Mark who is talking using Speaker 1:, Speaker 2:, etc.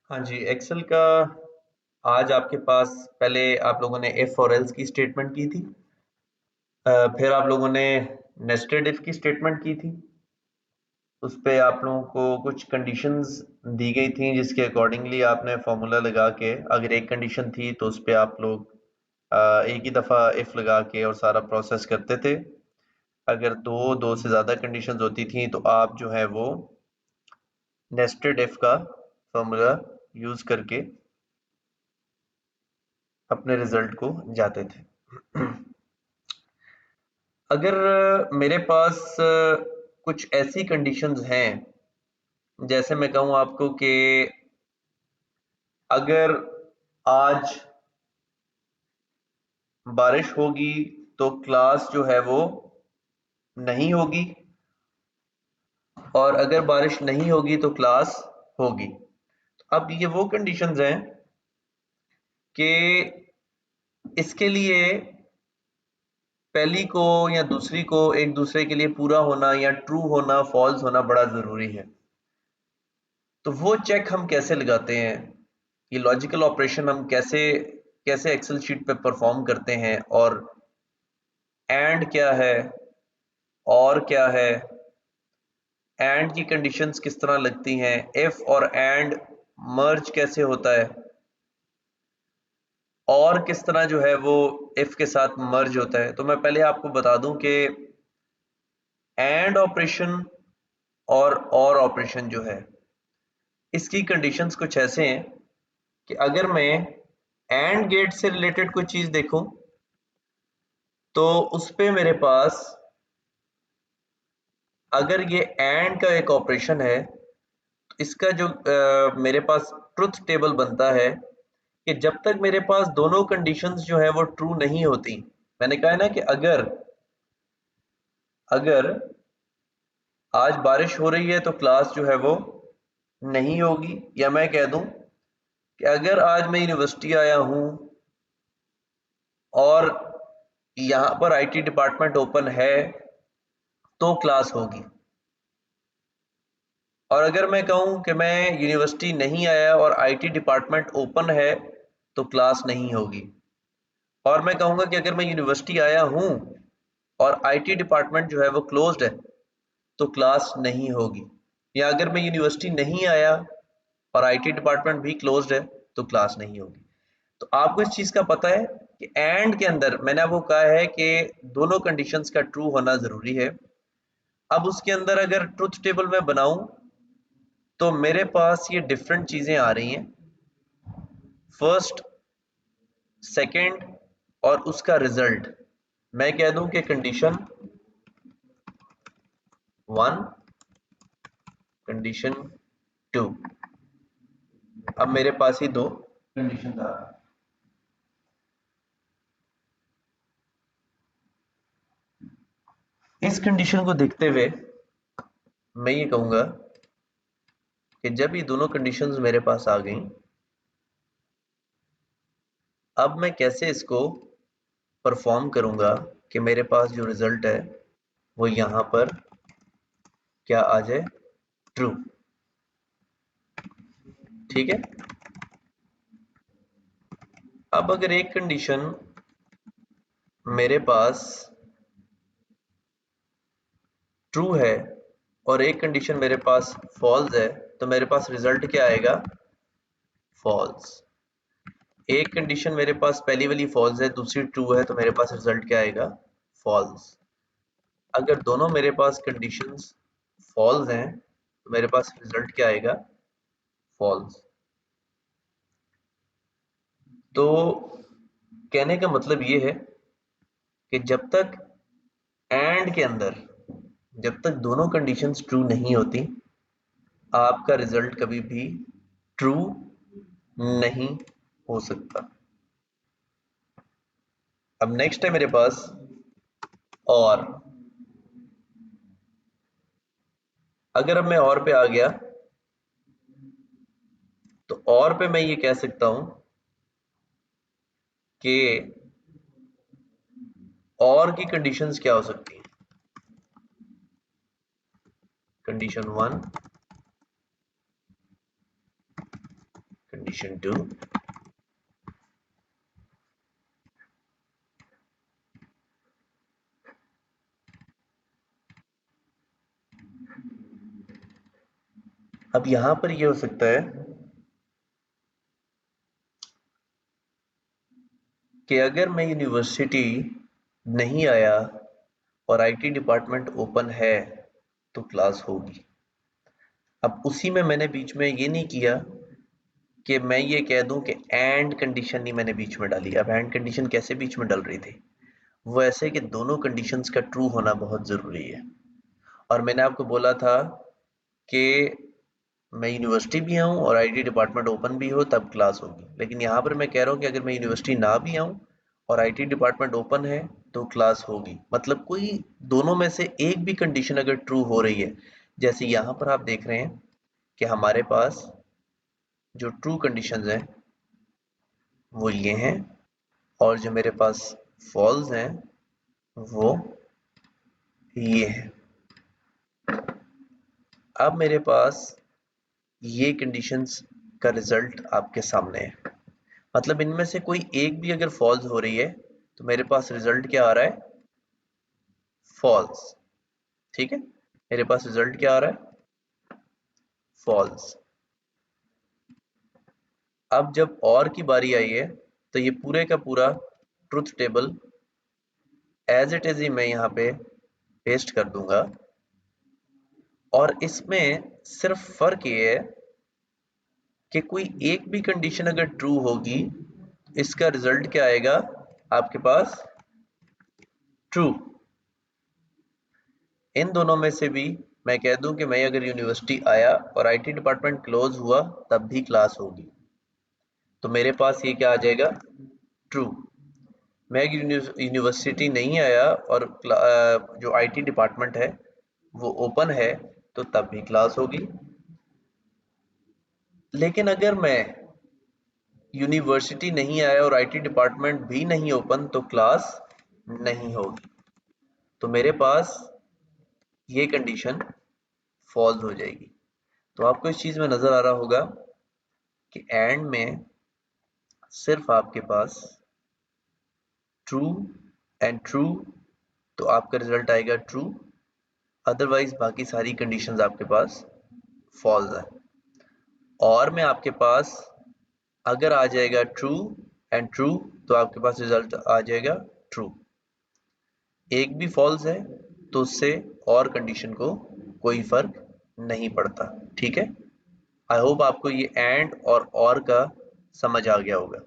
Speaker 1: हाँ जी, एक्सेल का आज आपके पास पहले आप लोगों ने इफ और एल्स की स्टेटमेंट की थी। फिर आप लोगों ने नेस्टेड इफ की स्टेटमेंट की थी। उस पे आप लोगों को कुछ कंडीशंस दी गई थी जिसके अकॉर्डिंगली आपने फार्मूला लगा के अगर एक कंडीशन थी तो उस पे आप लोग एक ही दफ़ा इफ लगा के और सारा प्रोसेस करते थे। अगर दो से ज़्यादा कंडीशंस होती थी तो आप जो है वो नेस्टेड इफ का फार्मूला यूज़ करके अपने रिजल्ट को जाते थे। अगर मेरे पास कुछ ऐसी कंडीशंस हैं जैसे मैं कहूँ आपको कि अगर आज बारिश होगी तो क्लास जो है वो नहीं होगी और अगर बारिश नहीं होगी तो क्लास होगी। अब ये वो कंडीशंस हैं कि इसके लिए पहली को या दूसरी को एक दूसरे के लिए पूरा होना या ट्रू होना फॉल्स होना बड़ा ज़रूरी है। तो वो चेक हम कैसे लगाते हैं, ये लॉजिकल ऑपरेशन हम कैसे कैसे एक्सेल शीट पे परफॉर्म करते हैं और एंड क्या है और क्या है, एंड की कंडीशंस किस तरह लगती हैं, इफ और एंड मर्ज कैसे होता है और किस तरह जो है वो इफ के साथ मर्ज होता है। तो मैं पहले आपको बता दूं कि एंड ऑपरेशन और ऑपरेशन जो है इसकी कंडीशंस कुछ ऐसे हैं कि अगर मैं एंड गेट से रिलेटेड कोई चीज़ देखूं तो उस पे मेरे पास अगर ये एंड का एक ऑपरेशन है तो इसका जो मेरे पास ट्रुथ टेबल बनता है कि जब तक मेरे पास दोनों कंडीशंस जो है वो ट्रू नहीं होती, मैंने कहा है ना कि अगर अगर आज बारिश हो रही है तो क्लास जो है वो नहीं होगी, या मैं कह दूं कि अगर आज मैं यूनिवर्सिटी आया हूं और यहाँ पर आईटी डिपार्टमेंट ओपन है तो क्लास होगी, और अगर मैं कहूँ कि मैं यूनिवर्सिटी नहीं आया और आईटी डिपार्टमेंट ओपन है तो क्लास नहीं होगी, और मैं कहूँगा कि अगर मैं यूनिवर्सिटी आया हूँ और आईटी डिपार्टमेंट जो है वो क्लोज्ड है तो क्लास नहीं होगी, या अगर मैं यूनिवर्सिटी नहीं आया और आईटी डिपार्टमेंट भी क्लोज्ड है तो क्लास नहीं होगी। तो आपको इस चीज़ का पता है कि एंड के अंदर मैंने आपको कहा है कि दोनों कंडीशंस का ट्रू होना ज़रूरी है। अब उसके अंदर अगर ट्रुथ टेबल मैं बनाऊं तो मेरे पास ये डिफरेंट चीज़ें आ रही हैं, फर्स्ट, सेकंड और उसका रिजल्ट। मैं कह दूं कि कंडीशन 1, कंडीशन 2। अब मेरे पास ही दो कंडीशन आ रही हैं। इस कंडीशन को देखते हुए मैं ये कहूँगा कि जब ये दोनों कंडीशंस मेरे पास आ गई, अब मैं कैसे इसको परफॉर्म करूँगा कि मेरे पास जो रिजल्ट है वो यहाँ पर क्या आ जाए, ट्रू। ठीक है। अब अगर एक कंडीशन मेरे पास ट्रू है और एक कंडीशन मेरे पास फॉल्स है तो मेरे पास रिजल्ट क्या आएगा, फॉल्स। एक कंडीशन मेरे पास पहली वाली फॉल्स है, दूसरी ट्रू है, तो मेरे पास रिजल्ट क्या आएगा, फॉल्स। अगर दोनों मेरे पास कंडीशंस फॉल्स हैं तो मेरे पास रिजल्ट क्या आएगा, फॉल्स। तो कहने का मतलब ये है कि जब तक एंड के अंदर जब तक दोनों कंडीशंस ट्रू नहीं होती आपका रिजल्ट कभी भी ट्रू नहीं हो सकता। अब नेक्स्ट है मेरे पास और। अगर अब मैं और पे आ गया तो और पे मैं ये कह सकता हूं कि और की कंडीशंस क्या हो सकती हैं, कंडीशन 1, कंडीशन 2। अब यहां पर ये हो सकता है कि अगर मैं यूनिवर्सिटी नहीं आया और आईटी डिपार्टमेंट ओपन है तो क्लास होगी। अब उसी में मैंने बीच में ये नहीं किया कि मैं ये कह दूं कि एंड कंडीशन नहीं मैंने बीच में डाली। अब एंड कंडीशन कैसे बीच में डल रही थी? वो ऐसे कि दोनों कंडीशंस का ट्रू होना बहुत ज़रूरी है। और मैंने आपको बोला था कि मैं यूनिवर्सिटी भी आऊँ और आईटी डिपार्टमेंट ओपन भी हो तब क्लास होगी। लेकिन यहाँ पर मैं कह रहा हूँ कि अगर मैं यूनिवर्सिटी ना भी आऊँ और आईटी डिपार्टमेंट ओपन है तो क्लास होगी। मतलब कोई दोनों में से एक भी कंडीशन अगर ट्रू हो रही है, जैसे यहाँ पर आप देख रहे हैं कि हमारे पास जो ट्रू कंडीशंस हैं वो ये हैं, और जो मेरे पास फॉल्स हैं वो ये हैं। अब मेरे पास ये कंडीशंस का रिजल्ट आपके सामने है। मतलब इनमें से कोई एक भी अगर फॉल्स हो रही है तो मेरे पास रिजल्ट क्या आ रहा है? फॉल्स। ठीक है, मेरे पास रिजल्ट क्या आ रहा है? फॉल्स। अब जब और की बारी आई है तो ये पूरे का पूरा truth table as it is ही मैं यहाँ पे पेस्ट कर दूंगा, और इसमें सिर्फ फर्क ये है कि कोई एक भी कंडीशन अगर ट्रू होगी इसका रिजल्ट क्या आएगा आपके पास? ट्रू। इन दोनों में से भी मैं कह दूं कि मैं अगर यूनिवर्सिटी आया और आईटी डिपार्टमेंट क्लोज हुआ तब भी क्लास होगी, तो मेरे पास ये क्या आ जाएगा? ट्रू। मैं यूनिवर्सिटी नहीं आया और जो आईटी डिपार्टमेंट है वो ओपन है तो तब भी क्लास होगी। लेकिन अगर मैं यूनिवर्सिटी नहीं आया और आईटी डिपार्टमेंट भी नहीं ओपन तो क्लास नहीं होगी। तो मेरे पास ये कंडीशन फॉल्स हो जाएगी। तो आपको इस चीज में नजर आ रहा होगा कि एंड में सिर्फ आपके पास ट्रू एंड ट्रू, तो आपका रिजल्ट आएगा ट्रू। अदरवाइज बाकी सारी कंडीशंस आपके पास फॉल्स है। और में आपके पास अगर आ जाएगा ट्रू एंड ट्रू तो आपके पास रिजल्ट आ जाएगा ट्रू। एक भी फॉल्स है तो उससे और कंडीशन को कोई फर्क नहीं पड़ता। ठीक है, आई होप आपको ये एंड और का समझ आ गया होगा।